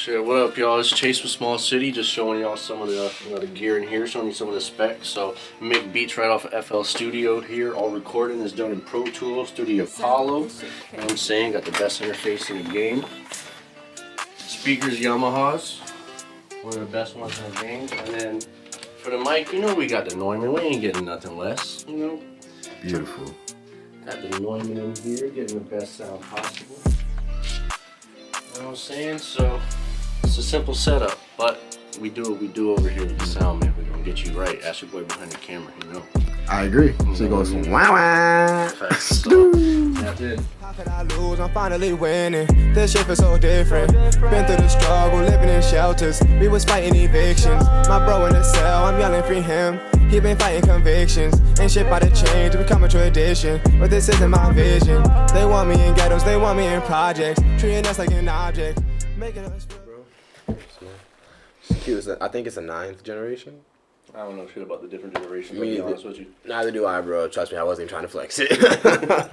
Shit, what up, y'all? It's Chase from Small City, just showing y'all some of the gear in here, showing you some of the specs. So, make beats right off of FL Studio here. All recording is done in Pro Tools, Studio Apollo. You know what I'm saying? Got the best interface in the game. Speakers, Yamahas. One of the best ones in the game. And then, for the mic, you know we got the Neumann. We ain't getting nothing less, you know? Beautiful. Got the Neumann in here, getting the best sound possible. You know what I'm saying? So, it's a simple setup, but we do what we do over here with the sound, man. We're gonna get you right. Ask your boy behind the camera, you know. I agree. So it goes from wow wow. Facts. So, that's it. How could I lose? I'm finally winning. This shit feels so different. Been through the struggle, living in shelters. We was fighting evictions. My bro in the cell, I'm yelling free him. He been fighting convictions. Ain't shit by the change, become a tradition. But this isn't my vision. They want me in ghettos, they want me in projects. Treating us like an object. Making us feel. It's cute. I think it's a 9th generation. I don't know shit about the different generations, to be honest with you. Neither do I, bro. Trust me, I wasn't even trying to flex it.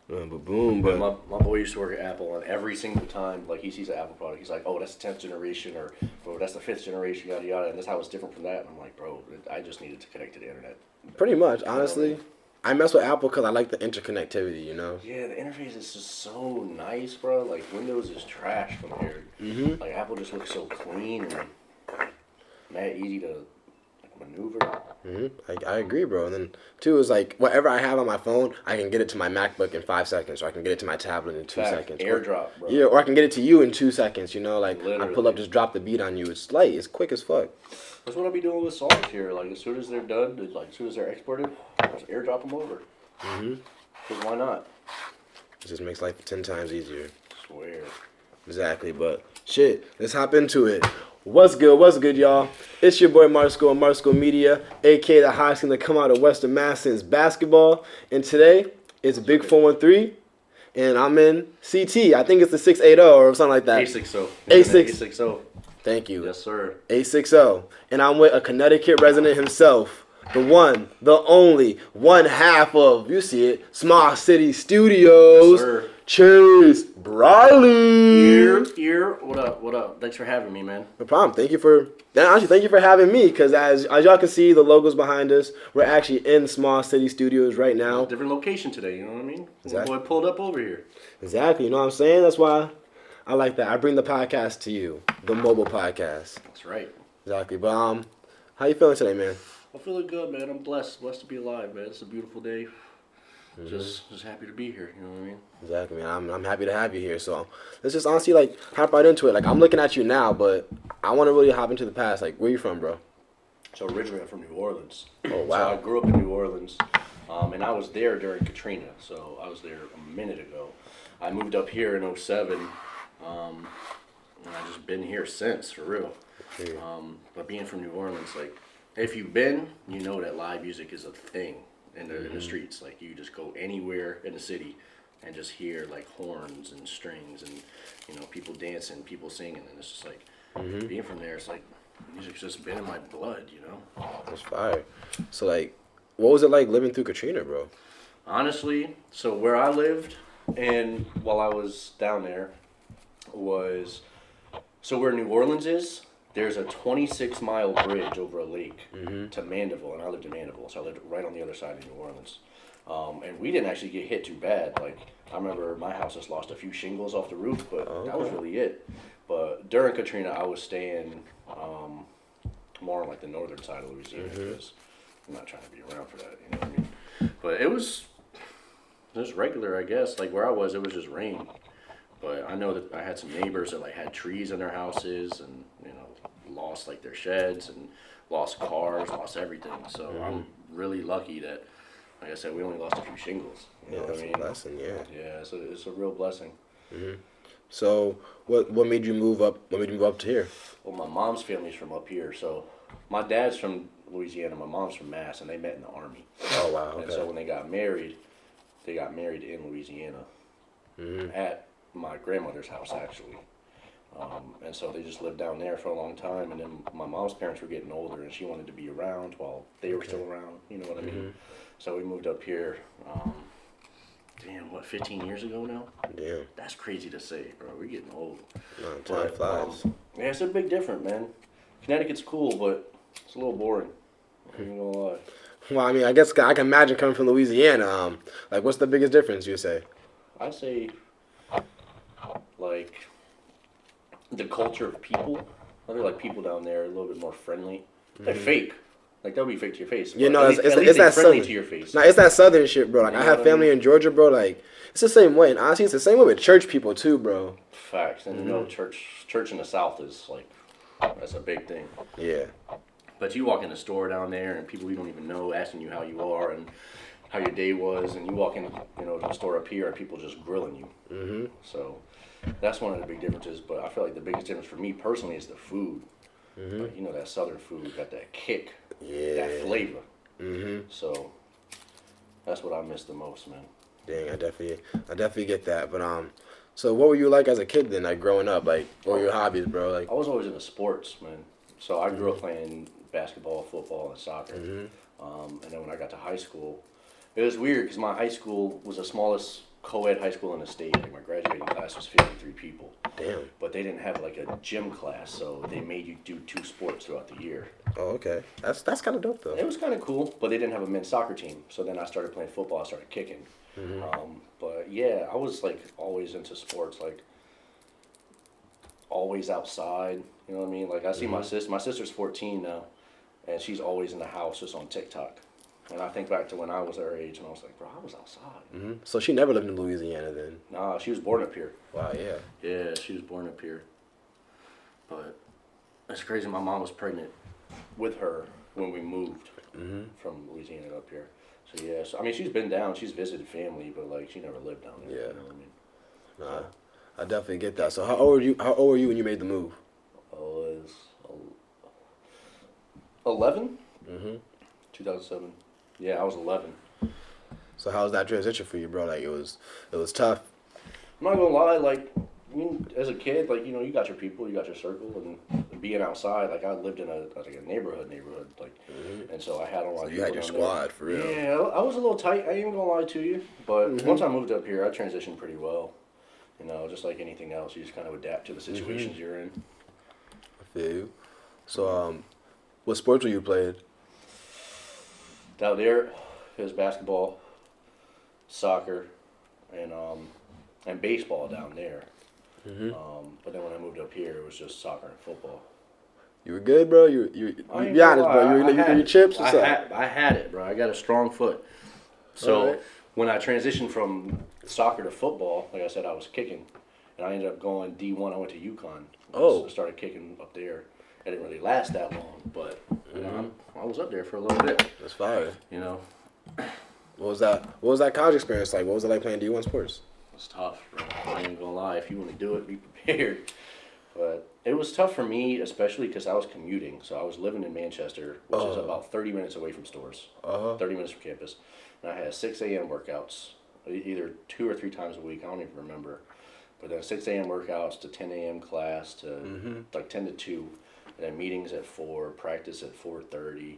But boom, but my boy used to work at Apple, and every single time, like, he sees an Apple product, he's like, oh, that's the 10th generation, or bro, that's the 5th generation, yada yada, and that's how it's different from that. And I'm like, bro, I just needed to connect to the internet. pretty much, honestly. I mess with Apple because I like the interconnectivity, you know? Yeah, the interface is just so nice, bro. Like, Windows is trash compared. Mm-hmm. Like, Apple just looks so clean and mad easy to like, maneuver. Mm-hmm. I agree, bro. And then, two is like, whatever I have on my phone, I can get it to my MacBook in 5 seconds, or I can get it to my tablet in 2 seconds. AirDrop, bro. Yeah, or I can get it to you in 2 seconds, you know? Like, Literally. I pull up, just drop the beat on you. It's light. It's quick as fuck. That's what I'll be doing with songs here. Like, as soon as they're done, as soon as they're exported, just AirDrop them over. Mm-hmm. Because why not? It just makes life 10 times easier. Swear. Exactly, but shit, let's hop into it. What's good, y'all? It's your boy Marsco and Marsco Media, aka the hottest thing that come out of Western Mass since basketball. And today, it's Big 413, and I'm in CT. I think it's the 680 or something like that. A60. A60. Thank you. Yes, sir. A60. And I'm with a Connecticut resident himself. The one, the only, one half of, you see it, Smallcitystudios. Yes, sir. Cheers, Briley. Here. What up? Thanks for having me, man. No problem. Thank you for having me. Because as y'all can see, the logos behind us, we're actually in Smallcitystudios right now. Different location today. You know what I mean? Exactly. Boy pulled up over here. Exactly. You know what I'm saying? That's why I like that. I bring the podcast to you, the mobile podcast. That's right. Exactly. But how you feeling today, man? I'm feeling good, man. I'm blessed to be alive, man. It's a beautiful day. Just happy to be here. You know what I mean? Exactly, man. I'm happy to have you here. So let's just honestly like hop right into it. Like I'm looking at you now, but I want to really hop into the past. Like where you from, bro? So originally I'm from New Orleans. Oh wow. So I grew up in New Orleans, and I was there during Katrina. So I was there a minute ago. I moved up here in 07, and I've just been here since, for real. But being from New Orleans, like, if you've been, you know that live music is a thing in the streets. Like, you just go anywhere in the city and just hear, like, horns and strings and, you know, people dancing, people singing. And it's just like, being from there, it's like, music's just been in my blood, you know? That's fire. So, like, what was it like living through Katrina, bro? Honestly, so where I lived and while I was down there was, so where New Orleans is, there's a 26-mile bridge over a lake to Mandeville, and I lived in Mandeville, so I lived right on the other side of New Orleans. And we didn't actually get hit too bad. Like, I remember my house just lost a few shingles off the roof, but that was really it. But during Katrina, I was staying more on like the northern side of Louisiana because I'm not trying to be around for that, you know what I mean? But it was just regular, I guess. Like where I was, it was just rain. But I know that I had some neighbors that like had trees in their houses and, you know, lost like their sheds and lost cars, lost everything. So I'm really lucky that, like I said, we only lost a few shingles. You know what I mean? A blessing, yeah. Yeah, so it's a real blessing. So what made you move up? What made you move up to here? Well, my mom's family's from up here. So my dad's from Louisiana, my mom's from Mass, and they met in the Army. Oh wow. Okay. And so when they got married in Louisiana at my grandmother's house, actually. And so they just lived down there for a long time. And then my mom's parents were getting older, and she wanted to be around while they were still around. You know what I mean? So we moved up here. damn, what, 15 years ago now? Damn. That's crazy to say, bro. We're getting old. No, time flies. Yeah, it's a big difference, man. Connecticut's cool, but it's a little boring. I ain't gonna lie. Well, I mean, I guess I can imagine coming from Louisiana. Like, what's the biggest difference, you say? I'd say, like, the culture of people. I feel like people down there are a little bit more friendly. They're fake. Like, they'll be fake to your face. You know, at least it's they're that friendly southern. to your face. Nah, it's that southern shit, bro. Like, You I know have what I family mean? in Georgia, bro. Like, it's the same way. And honestly, it's the same way with church people, too, bro. Facts. And you know, church in the South is, like, that's a big thing. Yeah. But you walk in the store down there and people you don't even know asking you how you are and how your day was, and you walk in, you know, to the store up here and people just grilling you. Mm-hmm. So that's one of the big differences. But I feel like the biggest difference for me personally is the food. Mm-hmm. Like, you know, that southern food got that kick, Yeah. that flavor. Mm-hmm. So that's what I miss the most, man. Dang, I definitely get that. But so what were you like as a kid then, like growing up? Like, what were your hobbies, bro? Like, I was always into sports, man. So I grew up playing basketball, football, and soccer. And then when I got to high school, it was weird because my high school was the smallest co-ed high school in the state. Like my graduating class was 53 people. damn. But they didn't have like a gym class, so they made you do 2 sports throughout the year. Oh, okay. That's kind of dope though. It was kind of cool, but they didn't have a men's soccer team. So then I started playing football. I started kicking. But yeah, I was like always into sports, like always outside. You know what I mean? Like I see my sister. My sister's 14 now, and she's always in the house just on TikTok. And I think back to when I was her age, and I was like, bro, I was outside. So she never lived in Louisiana then. Nah, she was born up here. Wow, yeah. Yeah, she was born up here. But it's crazy. My mom was pregnant with her when we moved from Louisiana up here. So yeah, so I mean, she's been down. She's visited family, but like she never lived down there. Yeah. You know what I mean? Nah, I definitely get that. So how old were you? How old were you when you made the move? I was 11. 2007. Yeah, I was 11. So how was that transition for you, bro? Like it was tough. I'm not gonna lie, like, I mean, as a kid, like, you know, you got your people, you got your circle, and being outside, like, I lived in a neighborhood, like, and so I had a lot of You had people your down there. squad for real. Yeah, I was a little tight, I ain't even gonna lie to you, but once I moved up here, I transitioned pretty well. You know, just like anything else, you just kind of adapt to the situations you're in. I feel you. So what sports were you playing? Down there, it was basketball, soccer, and baseball down there. But then when I moved up here, it was just soccer and football. You were good, bro. You I ain't be honest, gonna bro. lie, You I were had your it. chips. What's up? I had it, bro. I got a strong foot. So Alright. when I transitioned from soccer to football, like I said, I was kicking, and I ended up going D1. I went to UConn. Oh. I started kicking up there. I didn't really last that long, but you know, I was up there for a little bit. That's fire. You know, What was that college experience like? What was it like playing D1 sports? it's tough, bro. I ain't gonna lie. If you want to do it, be prepared. But it was tough for me, especially because I was commuting. So I was living in Manchester, which is about 30 minutes away from stores, 30 minutes from campus. And I had 6 a.m. workouts, either 2 or 3 times a week. I don't even remember. But then 6 a.m. workouts to 10 a.m. class to like 10 to 2. And then meetings at 4, practice at 4:30,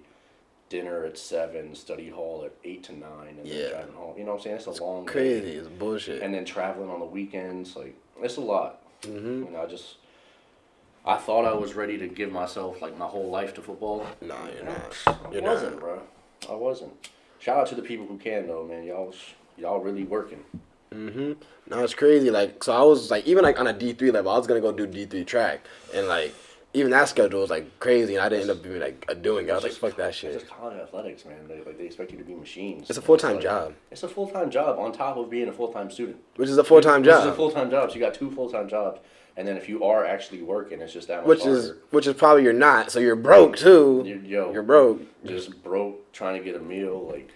dinner at 7, study hall at 8 to 9, and Yeah. then driving home. You know what I'm saying? It's a long day. Crazy. It's bullshit. And then traveling on the weekends, like, it's a lot. You know, I thought I was ready to give myself, like, my whole life to football. Nah, you're not. I You're wasn't, not. bro. I wasn't. Shout out to the people who can, though, man. Y'all really working. No, it's crazy. Like, so I was like, even like on a D3 level, I was gonna go do D3 track, and like, even that schedule was like crazy, and I didn't end up being like doing it. I was like, fuck that It's shit. just college athletics, man. They expect you to be machines. It's a full-time Like, job. It's a full-time job on top of being a full-time student. Which is a full-time This is a job. full-time job. So you got 2 full-time jobs, and then if you are actually working, it's just that much harder. Which is probably you're not. So you're broke too. You're broke. Just broke, trying to get a meal, like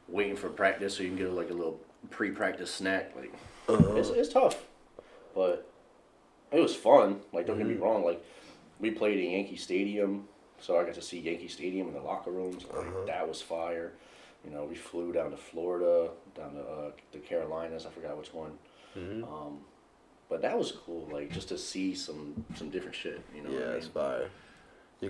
waiting for practice so you can get like a little pre-practice snack. Like it's tough, but it was fun. Like don't get me wrong. Like we played in Yankee Stadium, so I got to see Yankee Stadium in the locker rooms. Like, that was fire. You know, we flew down to Florida, down to the Carolinas. I forgot which one. But that was cool. Like just to see some different shit. You know. Yeah, what I it's mean? fire. You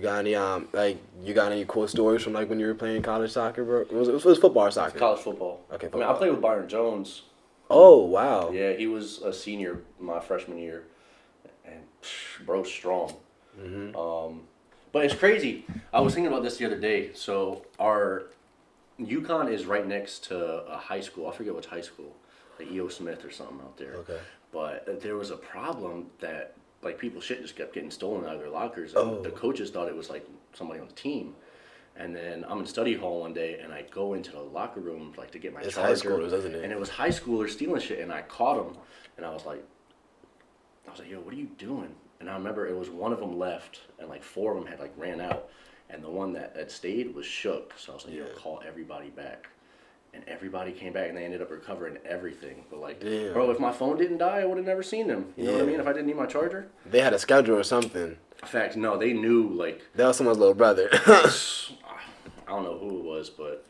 got any cool stories from like when you were playing college soccer, bro? It was football or soccer? College football. Okay, I mean, I football. played with Byron Jones Oh, wow. Yeah, he was a senior my freshman year, and bro's strong. But it's crazy. I was thinking about this the other day. So our UConn is right next to a high school. I forget which high school, like E.O. Smith or something out there. Okay. But there was a problem that like people's shit just kept getting stolen out of their lockers. And the coaches thought it was like somebody on the team. And then I'm in study hall one day, and I go into the locker room like to get my It's charger. high schoolers, isn't it? And it was high schoolers stealing shit, and I caught them, and I was like, yo, what are you doing? And I remember it was one of them left, and like 4 of them had like ran out, and the one that had stayed was shook. So I was like, yo, call everybody back. And everybody came back, and they ended up recovering everything. But like, bro, if my phone didn't die, I would have never seen them. You know what I mean? If I didn't need my charger. They had a schedule or something. In fact, no, they knew like. That was someone's little brother. I don't know who it was, but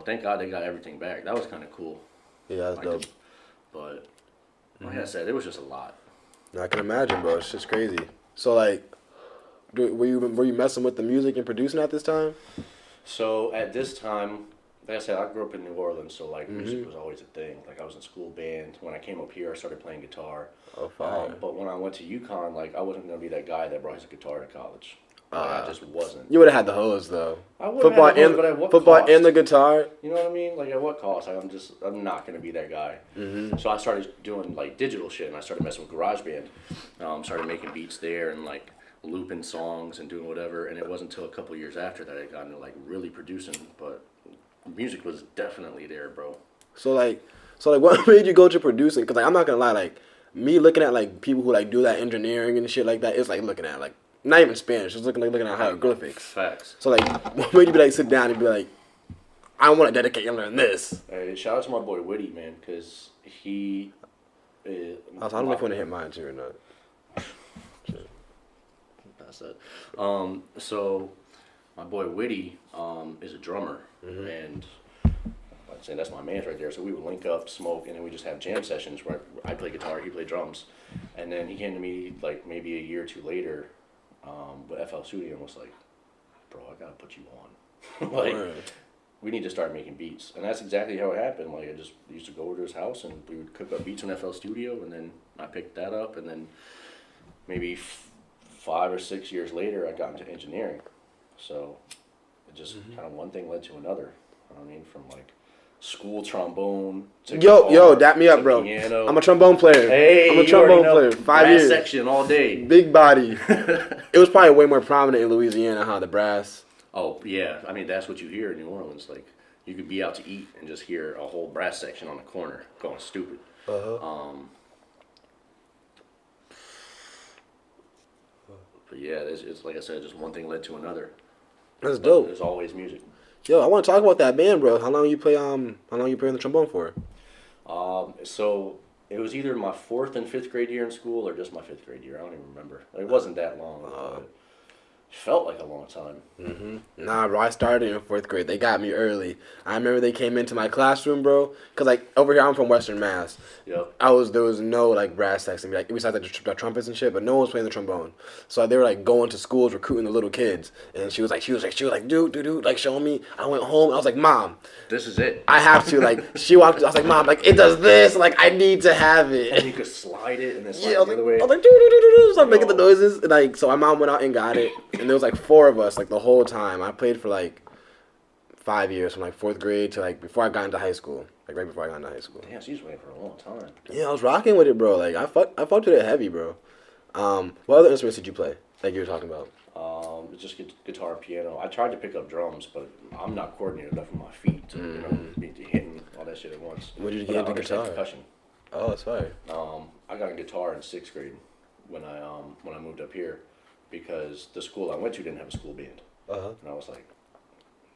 thank God they got everything back. That was kind of cool. Yeah, that's dope. But like I said, it was just a lot. I can imagine, bro. It's just crazy. So, like, were you messing with the music and producing at this time? So at this time, like I said, I grew up in New Orleans, so like music was always a thing. Like I was in school band. When I came up here, I started playing guitar. Oh, fire. But when I went to UConn, like I wasn't gonna be that guy that brought his guitar to college. I just wasn't. You would have had the hose though. I would have had the hose, but at what cost? And the guitar. You know what I mean? Like at what cost? Like, I'm not gonna be that guy. So I started doing like digital shit, and I started messing with GarageBand. Started making beats there and like looping songs and doing whatever. And it wasn't until a couple years after that I got into like really producing. But music was definitely there, bro. So like, what made you go to producing? Because like, I'm not gonna lie, like me looking at like people who like do that engineering and shit like that, it's like looking at like. Not even Spanish, just looking at hieroglyphics. Facts. So like, what made you be like sit down and be like, I want to dedicate and learn this? Hey, shout out to my boy Witty, man, because he. I don't know if you want to hit mine too or not. That's it. So my boy Witty is a drummer, and I'd say that's my man's right there. So we would link up, smoke, and then we just have jam sessions where I play guitar, he played drums, and then he came to me like maybe a year or two later. With FL Studio and was like, bro, I gotta put you on. Like, we need to start making beats. And that's exactly how it happened. Like, I just used to go over to his house and we would cook up beats on FL Studio, and then I picked that up, and then maybe 5 or 6 years later, I got into engineering. So it just kind of one thing led to another. I mean, from like school trombone to yo, dap me up, bro. Piano. I'm a trombone player. Hey, I'm a trombone player. 5 brass years. section all day. Big body. It was probably way more prominent in Louisiana, the brass. Oh yeah, I mean that's what you hear in New Orleans. Like you could be out to eat and just hear a whole brass section on the corner going stupid. But yeah, it's like I said, just one thing led to another. That's dope. There's always music. Yo, I want to talk about that band, bro. How long you play on the trombone for? So it was either my 4th and 5th grade year in school or just my 5th grade year. I don't even remember. It wasn't that long. But it felt like a long time. Nah, bro, I started in 4th grade. They got me early. I remember they came into my classroom, bro. Cause like over here, I'm from Western Mass. Yep. There was no like brass section, like besides like the trumpets and shit, but no one was playing the trombone. So they were like going to schools recruiting the little kids, and she was like, dude, like showing me. I went home. I was like, Mom, this is it. I have to. Like she walked. I was like, Mom, like it does this. Like I need to have it. And you could slide it and then slide Yeah, the other way. I was like, do, so I'm making the noises, and like so my mom went out and got it, and there was like 4 of us like the whole time. I played for like 5 years from like 4th grade to like before I got into high school. Like right before I got into high school. Damn, she's waiting for a long time. Yeah, I was rocking with it, bro. Like I fucked with it heavy, bro. What other instruments did you play? Like you were talking about? It's just guitar and piano. I tried to pick up drums, but I'm not coordinated enough with my feet to be hitting all that shit at once. When did you But get I into understand guitar? percussion. Oh, that's fire. I got a guitar in 6th grade when I moved up here because the school I went to didn't have a school band. And I was like,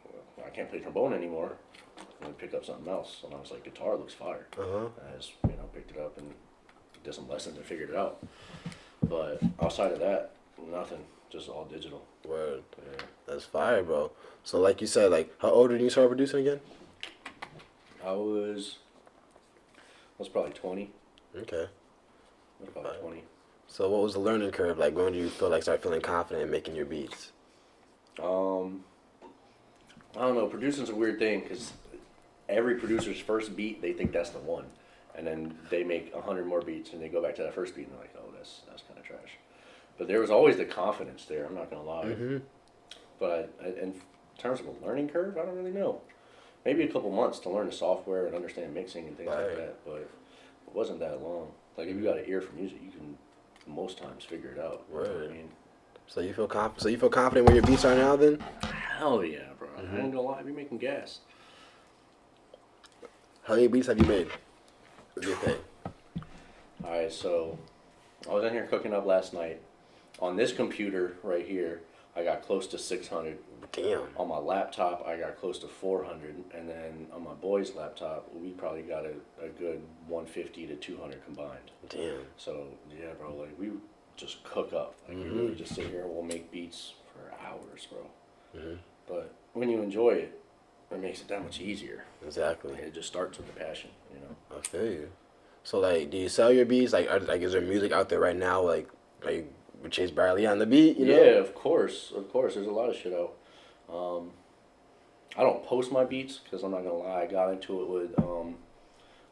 well, I can't play trombone anymore. I'm gonna pick up something else. And I was like, guitar looks fire. And I just picked it up and did some lessons and figured it out. But outside of that, nothing. Just all digital. Word. Yeah. That's fire, bro. So like you said, like how old did you start producing again? I was probably 20. Okay. About 20. So what was the learning curve like? When did you start feeling confident in making your beats? I don't know. Producing's a weird thing because every producer's first beat, they think that's the one. and then they make 100 more beats, and they go back to that first beat, and they're like, oh, that's kind of trash. But there was always the confidence there. I'm not gonna lie. Mm-hmm. But in terms of a learning curve, I don't really know. Maybe a couple months to learn the software and understand mixing and things like that. But it wasn't that long. Like if you got an ear for music, you can most times figure it out. Right. You know what I mean? So you feel confident? So you feel confident where your beats are now, then? Hell yeah, bro. I ain't gonna lie. I be making gas. How many beats have you made? Okay. All right, so I was in here cooking up last night. On this computer right here, I got close to 600. Damn. On my laptop, I got close to 400, and then on my boy's laptop, we probably got a good 150 to 200 combined. Damn. So yeah, bro, like we just cook up. Like we really just sit here and we'll make beats for hours, bro. But when you enjoy it, it makes it that much easier. Exactly. And it just starts with the passion, you know. I feel you. So like, do you sell your beats? Like, is there music out there right now? Like with Chase Briley on the beat? You know? Yeah, of course. There's a lot of shit out. I don't post my beats because I'm not gonna lie. I got into it with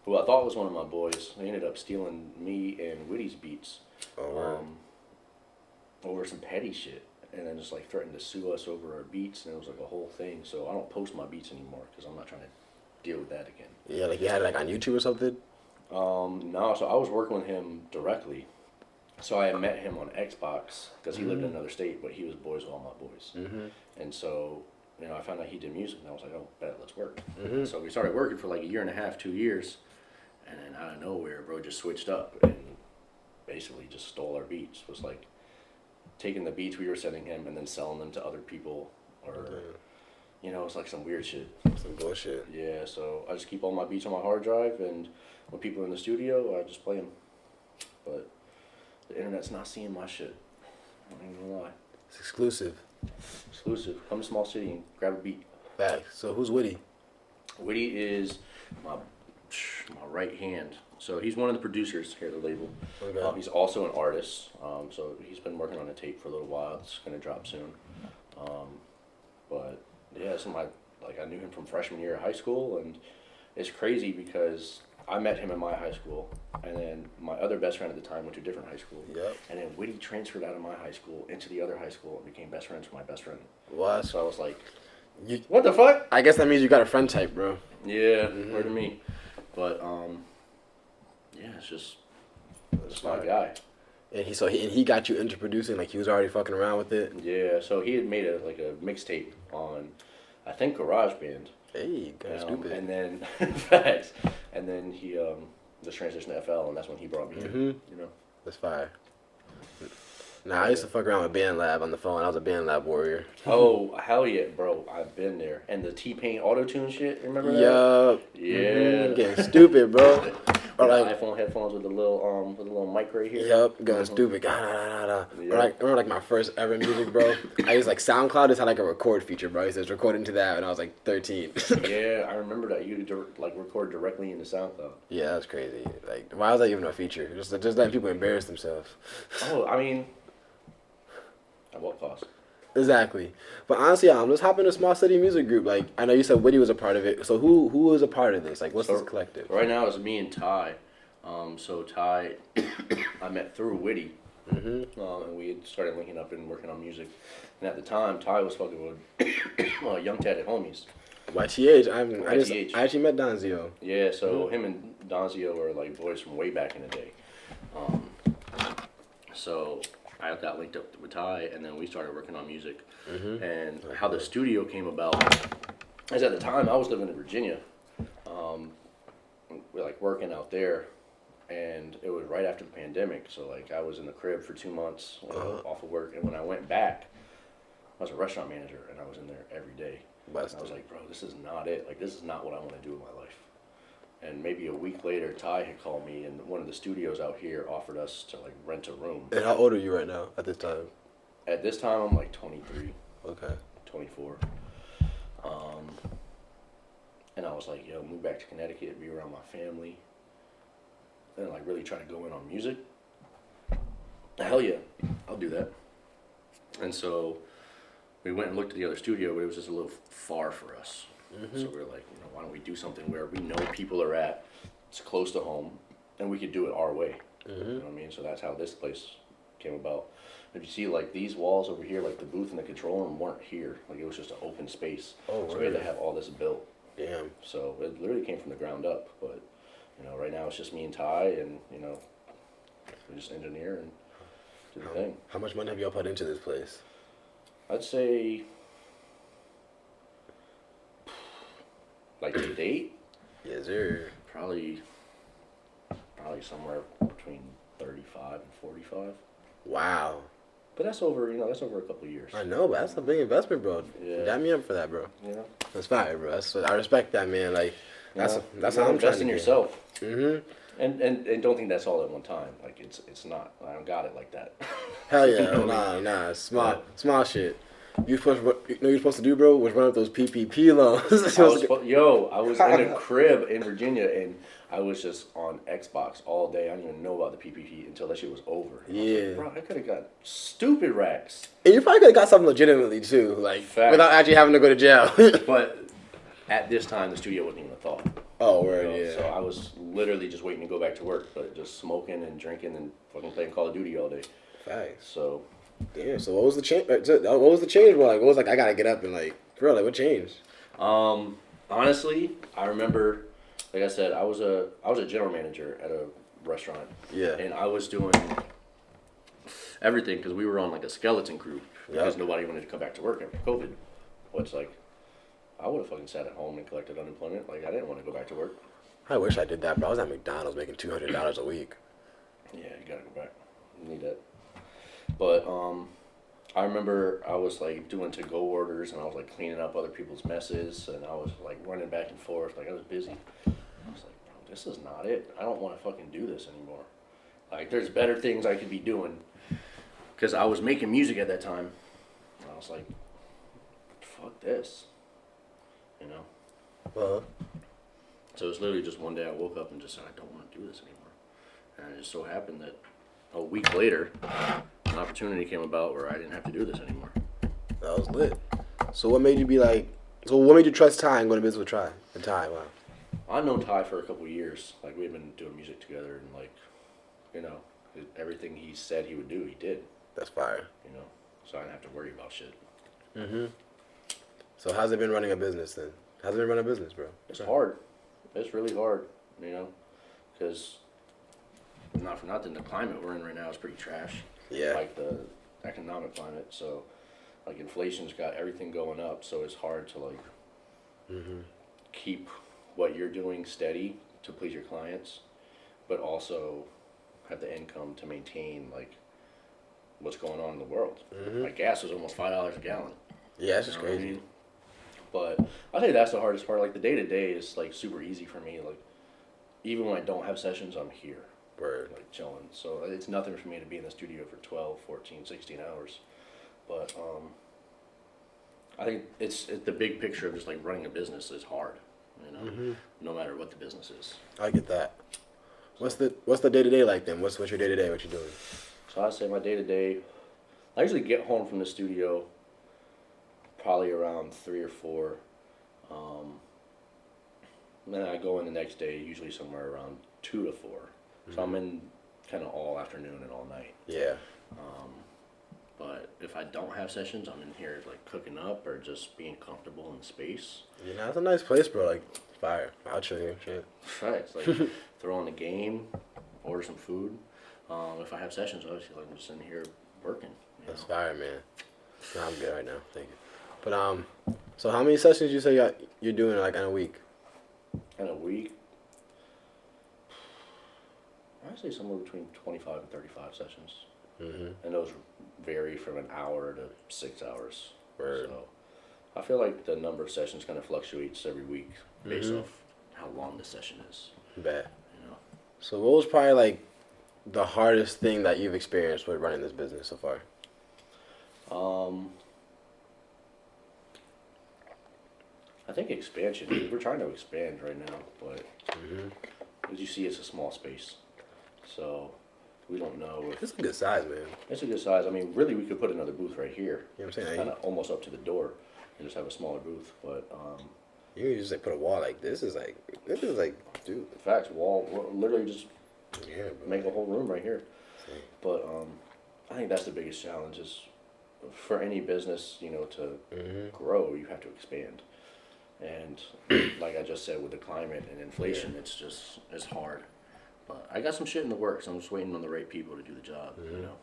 who I thought was one of my boys. They ended up stealing me and Witty's beats over some petty shit, and then just like threatened to sue us over our beats, and it was like a whole thing. So I don't post my beats anymore because I'm not trying to deal with that again. Yeah, like you had it like on YouTube or something. No, so I was working with him directly. So I had met him on Xbox because he lived in another state, but he was boys with all my boys. And so, you know, I found out he did music, and I was like, oh, bet, let's work. So we started working for like a year and a half, 2 years, and then out of nowhere, bro just switched up and basically just stole our beats. It was like taking the beats we were sending him and then selling them to other people, or, you know, it's like some weird shit. Some bullshit. Yeah, so I just keep all my beats on my hard drive, and when people are in the studio, I just play them. But the internet's not seeing my shit. I ain't gonna lie. It's exclusive. Exclusive. Come to Small City and grab a beat. Facts. So who's Witty? Witty is my right hand. So he's one of the producers here at the label. Okay. He's also an artist. So he's been working on a tape for a little while. It's gonna drop soon. But yeah, I knew him from freshman year of high school, and it's crazy because I met him in my high school, and then my other best friend at the time went to a different high school. Yep. And then Witty transferred out of my high school into the other high school and became best friends with my best friend. What? So I was like, what the fuck? I guess that means you got a friend type, bro. Yeah, word to me. But yeah, it's my guy. And he got you into producing, like he was already fucking around with it. Yeah, so he had made a mixtape on, I think, GarageBand. Hey, guys, stupid. And then facts. And then he just transitioned to FL, and that's when he brought me in. You know, that's fire. Nah, I used to fuck around with BandLab on the phone. I was a BandLab warrior. Oh hell yeah, bro! I've been there. And the T-Pain auto-tune shit, remember that? Yup. Yeah. Getting stupid, bro. Or like iPhone headphones with the little mic right here. Yup, going stupid. Yeah. Remember like my first ever music, bro. I used like SoundCloud just had like a record feature, bro. He says record into that when I was like 13. Yeah, I remember that. You like record directly into SoundCloud. Yeah, that's crazy. Like, why was that even a feature? Just letting people embarrass themselves. Oh, I mean, at what cost? Exactly. But honestly, let's hop into Small City Music Group. Like, I know you said Witty was a part of it. So who was a part of this? Like, what's this collective? Right now it's me and Ty. So Ty, I met through Witty. And we had started linking up and working on music. And at the time, Ty was fucking with Young Ted at Homies. YTH. I actually met Donzio. Yeah, so him and Donzio are like boys from way back in the day. So I got linked up with Ty, and then we started working on music. And how the studio came about is at the time I was living in Virginia, we're like working out there, and it was right after the pandemic. So like I was in the crib for 2 months off of work, and when I went back, I was a restaurant manager, and I was in there every day. And I was like, bro, this is not it. Like, this is not what I want to do with my life. And maybe a week later, Ty had called me, and one of the studios out here offered us to like rent a room. And how old are you right now at this time? At this time, I'm like 23. Okay. 24. And I was like, yo, move back to Connecticut, be around my family, and like really try to go in on music. Hell yeah, I'll do that. And so we went and looked at the other studio, but it was just a little far for us. So we were like, you know, why don't we do something where we know people are at, it's close to home, and we could do it our way. You know what I mean? So that's how this place came about. If you see like these walls over here, like the booth and the control room weren't here. Like it was just an open space. Oh, so we had to have all this built. Damn. So it literally came from the ground up. But you know, right now it's just me and Ty, and you know, we just engineer and do the thing. How much money have y'all put into this place? I'd say, like to date, Yes, sir. probably somewhere between 35 and 45. Wow. But that's over, you know, that's over a couple of years. I know, but that's a big investment, bro. Yeah. Dab me up for that, bro. Yeah. That's fire, bro. I respect that, man. Like, that's You how gotta I'm invest trying to in get. yourself. Mm-hmm. And don't think that's all at one time. Like it's not. I don't got it like that. Hell yeah. You know what I Nah. Small shit. You know what you're supposed to do, bro? Was run up those PPP loans. I was in a crib in Virginia, and I was just on Xbox all day. I didn't even know about the PPP until that shit was over. And I was Yeah. like, bro, I could have got stupid racks. And you probably could have got something legitimately too, like Fact. without actually having to go to jail. But at this time, the studio wasn't even a thought. Oh, You word, know, yeah. So I was literally just waiting to go back to work, but just smoking and drinking and fucking playing Call of Duty all day. Facts. So Damn. So what was the change? What was the change? Bro? Like, what was like? I gotta get up and like, for real, like, what changed? honestly, I remember, like I said, I was a general manager at a restaurant. Yeah. And I was doing everything because we were on like a skeleton crew because Yep. nobody wanted to come back to work after COVID. Which like, I would have fucking sat at home and collected unemployment. Like I didn't want to go back to work. I wish I did that, bro. I was at McDonald's making $200 a week. Yeah, you gotta go back. You need that. But I remember I was like doing to-go orders and I was like cleaning up other people's messes and I was like running back and forth. Like I was busy. I was like, bro, this is not it. I don't want to fucking do this anymore. Like there's better things I could be doing. Because I was making music at that time. And I was like, fuck this. You know? Well, So it was literally just one day I woke up and just said, I don't want to do this anymore. And it just so happened that a week later, an opportunity came about where I didn't have to do this anymore. that was lit. So what made you be like? So what made you trust Ty and go to business with Ty? Wow. I've known Ty for a couple of years. Like, we've been doing music together, and, like, you know, everything he said he would do, he did, That's fire. you know? So I didn't have to worry about shit. So how's it been running a business then? How's it been running a business, bro? It's hard. It's really hard, you know? Because, not for nothing, the climate we're in right now is pretty trash. Yeah. Like, the economic climate. So, like, inflation's got everything going up, so it's hard to, like, keep what you're doing steady to please your clients, but also have the income to maintain, like, what's going on in the world. Like, gas is almost $5 a gallon. Yeah, that's You just know what I crazy. mean? But I'll tell you that's the hardest part. Like, the day-to-day is, like, super easy for me. Like, even when I don't have sessions, I'm here, Word. like, chilling. So it's nothing for me to be in the studio for 12, 14, 16 hours. But I think it's the big picture of just, like, running a business is hard, you know, no matter what the business is. I get that. What's the day to day like then? What's your day to day? What you doing? So I say my day-to-day, I usually get home from the studio probably around 3 or 4. Then I go in the next day, usually somewhere around 2 to 4. So I'm in kind of all afternoon and all night. Yeah. But if I don't have sessions, I'm in here like cooking up or just being comfortable in space. You know, it's a nice place, bro. Like, fire. I'll chill here. Shit. Right, it's like throw on the game, order some food. If I have sessions, obviously, like, I'm just in here working. You That's know? fire, man. No, I'm good right now. Thank you. But so how many sessions you say you're doing like in a week? In a week, I'd say somewhere between 25 and 35 sessions. And those vary from an hour to 6 hours. Word. So I feel like the number of sessions kind of fluctuates every week based off how long the session is. Bet. You know, So what was probably like the hardest thing that you've experienced with running this business so far? I think expansion. We're trying to expand right now, but as you see, it's a small space, so we don't know if It's a good size, man. it's a good size. I mean, really, we could put another booth right here. You know what I'm saying? Kind of almost up to the door, and just have a smaller booth. But You just like put a wall like this is like dude. Facts, wall, literally just Yeah, bro. make a whole room right here. But I think that's the biggest challenge is for any business, you know, to grow, you have to expand. And like I just said, with the climate and inflation, it's hard. But I got some shit in the works. I'm just waiting on the right people to do the job. You know.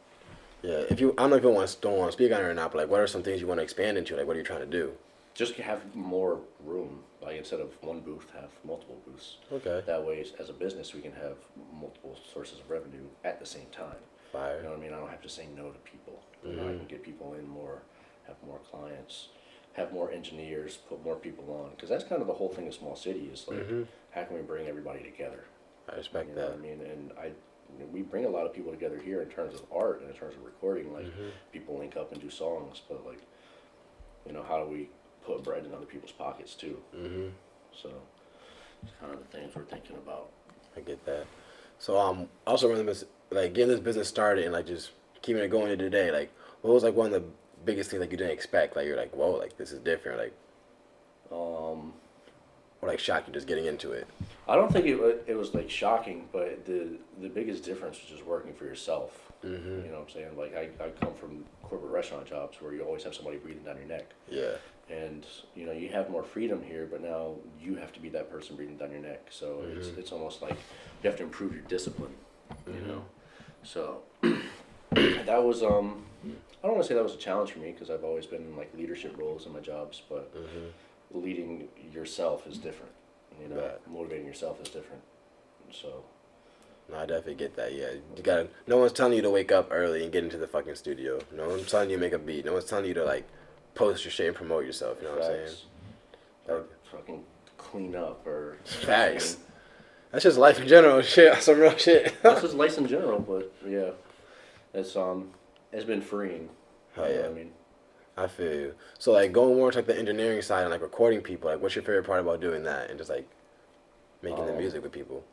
Yeah, if you, I don't know if you don't want to speak on it or not, but like, what are some things you want to expand into? Like, what are you trying to do? Just have more room. Like instead of one booth, have multiple booths. Okay. That way, as a business, we can have multiple sources of revenue at the same time. Fire. You know what I mean? I don't have to say no to people. You know, I can get people in more, have more clients, have more engineers, put more people on. Because that's kind of the whole thing of Small City is like, how can we bring everybody together? I respect You that. know what I mean? And we bring a lot of people together here in terms of art and in terms of recording. Like people link up and do songs, but like, you know, how do we put bread in other people's pockets too? So it's kind of the things we're thinking about. I get that. So also running this, like getting this business started and like just keeping it going to today. Like, what was like one of the biggest things like you didn't expect? Like you're like, whoa, like this is different. Like, or like shocked you just getting into it. I don't think it was like shocking, but the biggest difference was just working for yourself. You know what I'm saying? Like I come from corporate restaurant jobs where you always have somebody breathing down your neck. Yeah. And you know you have more freedom here, but now you have to be that person breathing down your neck. So it's almost like you have to improve your discipline. You know, so that was I don't want to say that was a challenge for me because I've always been in like leadership roles in my jobs, but leading yourself is different. You know, motivating yourself is different. So. No, I definitely get that. Yeah, you gotta. No one's telling you to wake up early and get into the fucking studio. No one's telling you to make a beat. No one's telling you to like post your shit and promote yourself. You know what I'm saying? Or fucking clean up or. Facts. That's just life in general. Shit, some real shit. That's just life in general, but yeah, it's been freeing. Oh You know yeah. what I mean. I feel you. So like going more to like the engineering side and like recording people. Like, what's your favorite part about doing that and just like making the music with people?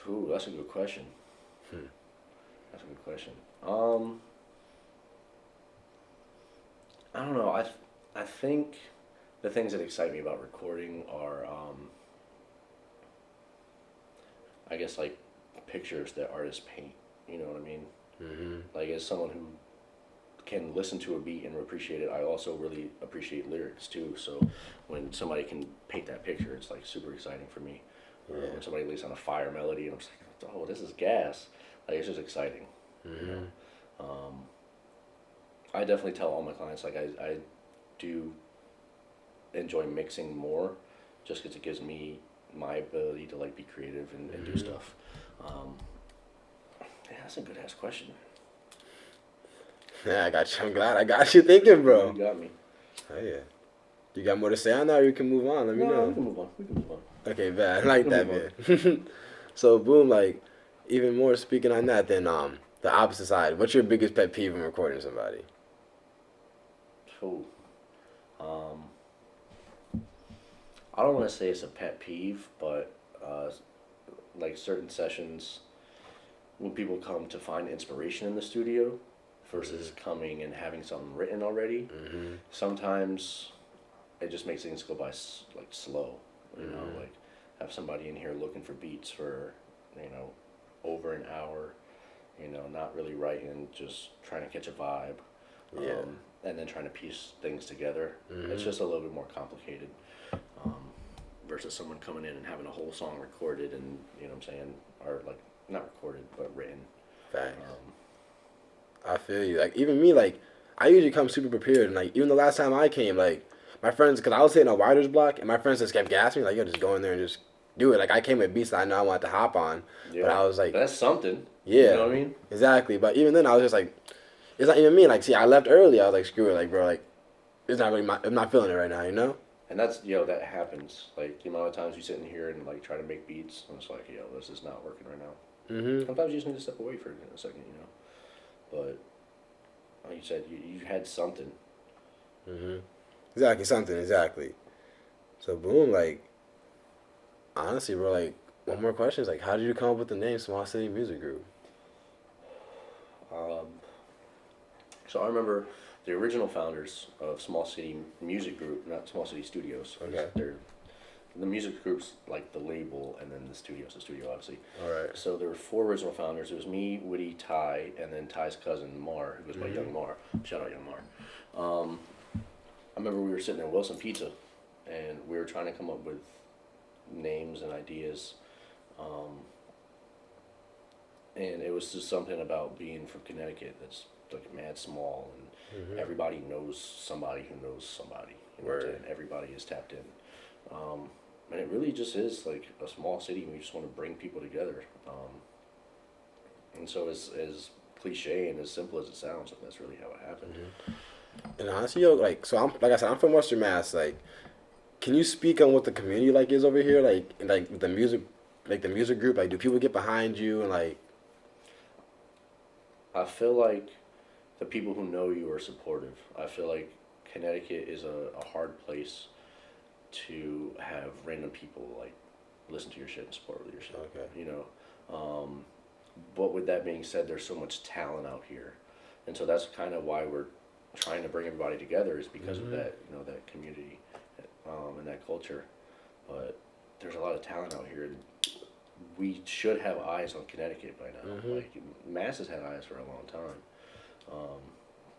Ooh, that's a good question. That's a good question. I don't know. I think the things that excite me about recording are, I guess like pictures that artists paint. You know what I mean? Like as someone who can listen to a beat and appreciate it, I also really appreciate lyrics too. So when somebody can paint that picture, it's like super exciting for me. Or when somebody lays on a fire melody and I'm just like, oh, this is gas. Like it's just exciting. You know? I definitely tell all my clients like I do enjoy mixing more, just because it gives me my ability to like be creative and do stuff. Yeah, that's a good ass question. Yeah, I got you. I'm glad I got you thinking, bro. You got me. Oh yeah. You got more to say on that, or you can move on? Let me know. We can move on. We can move on. Okay, bad. I like that, man. So, boom, like, even more speaking on that, then the opposite side. What's your biggest pet peeve in recording somebody? Ooh. I don't want to say it's a pet peeve, but like certain sessions when people come to find inspiration in the studio versus coming and having something written already, sometimes it just makes things go by like slow. You know, like have somebody in here looking for beats for, you know, over an hour, you know, not really writing, just trying to catch a vibe. And then trying to piece things together. It's just a little bit more complicated versus someone coming in and having a whole song recorded and, you know what I'm saying, or like, not recorded, but written. Facts. I feel you. Like, even me, like, I usually come super prepared. And, like, even the last time I came, like, my friends, because I was hitting a writer's block, and my friends just kept gassing me, like, yo, just go in there and just do it. Like, I came with beats that I know I wanted to hop on. Yeah. But I was like... That's something. Yeah. You know what I mean? Exactly. But even then, I was just like... It's not even me. Like, see, I left early. I was like, screw it. Like, bro, like, it's not really I'm not feeling it right now, you know? And that's, yo, that happens. Like, the amount of times you sit in here and, like, try to make beats, and it's like, yo, this is not working right now. Sometimes you just need to step away for a second, you know? But, like you said, you had something. Exactly, something, exactly. So, boom, like, honestly, bro, like, one more question is, like, how did you come up with the name Small City Music Group? So I remember the original founders of Small City Music Group, not Small City Studios. Okay. They're the music group's like the label, and then the studio's the studio, obviously. All right. So there were 4 original founders. It was me, Woody, Ty, and then Ty's cousin Mar, who goes by Young Mar. Shout out Young Mar. I remember we were sitting at Wilson Pizza, and we were trying to come up with names and ideas. And it was just something about being from Connecticut that's like mad small, and everybody knows somebody who knows somebody. You know what I'm saying? Everybody is tapped in. And it really just is like a small city, and we just want to bring people together. And so as cliche and as simple as it sounds, like that's really how it happened. And honestly, yo, like, so like I said, I'm from Western Mass. Like, can you speak on what the community like is over here? Like, and, like the music group. Like, do people get behind you and like? I feel like the people who know you are supportive. I feel like Connecticut is a hard place to have random people like listen to your shit and support your shit. Okay. You know, but with that being said, there's so much talent out here, and so that's kind of why we're trying to bring everybody together, is because of that, you know, that community, and that culture. But there's a lot of talent out here. We should have eyes on Connecticut by now. Like Mass has had eyes for a long time,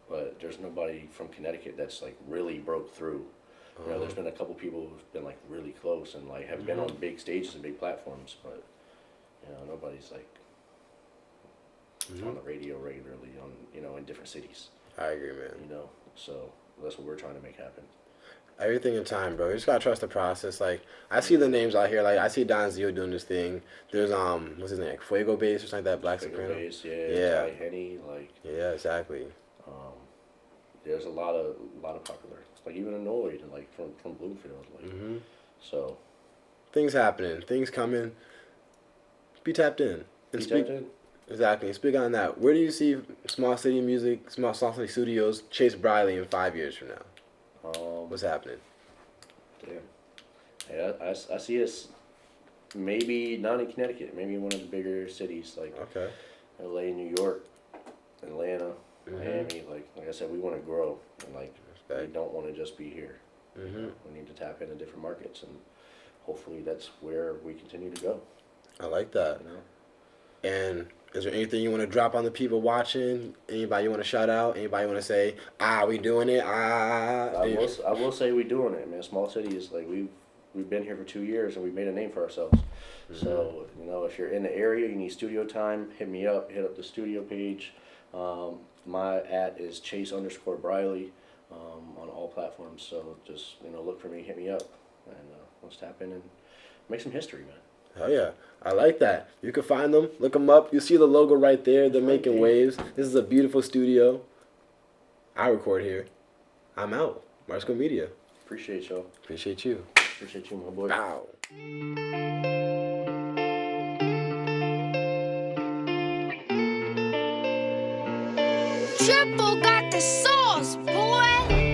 but there's nobody from Connecticut that's like really broke through. You know, there's been a couple people who've been like really close and like have been on big stages and big platforms, but you know, nobody's like on the radio regularly on, you know, in different cities. I agree, man. You know, so that's what we're trying to make happen. Everything in time, bro. You just gotta trust the process. Like, I see the names out here. Like, I see Don Zio doing this thing. There's what's his name? Like Fuego Bass or something like that. Black Fuego Soprano. Bass, yeah. Ty Henny, like. Yeah, exactly. There's a lot of popular, like even Annoyed, and like from Bloomfield, like. So. Things happening. Things coming. Be tapped in. And tapped in. Exactly. And speak on that. Where do you see Small City Music, Small City Studios, Chase Briley in 5 years from now? What's happening? Damn. Yeah, I see us maybe not in Connecticut, maybe in one of the bigger cities like LA, New York, Atlanta, Miami. Like I said, we want to grow, and like we don't want to just be here. You know, we need to tap into different markets, and hopefully that's where we continue to go. I like that. You know? And is there anything you want to drop on the people watching? Anybody you want to shout out? Anybody want to say, we doing it? I will say we doing it, man. Small City is like we've been here for 2 years, and we've made a name for ourselves. So, you know, if you're in the area, you need studio time, hit me up. Hit up the studio page. My @ is Chase_Briley on all platforms. So just, you know, look for me, hit me up, and let's tap in and make some history, man. Hell yeah. I like that. You can find them. Look them up. You see the logo right there. They're making waves. This is a beautiful studio. I record here. I'm out. Marsco Media. Appreciate y'all. Appreciate you. Appreciate you, my boy. Bow. Triple got the sauce, boy.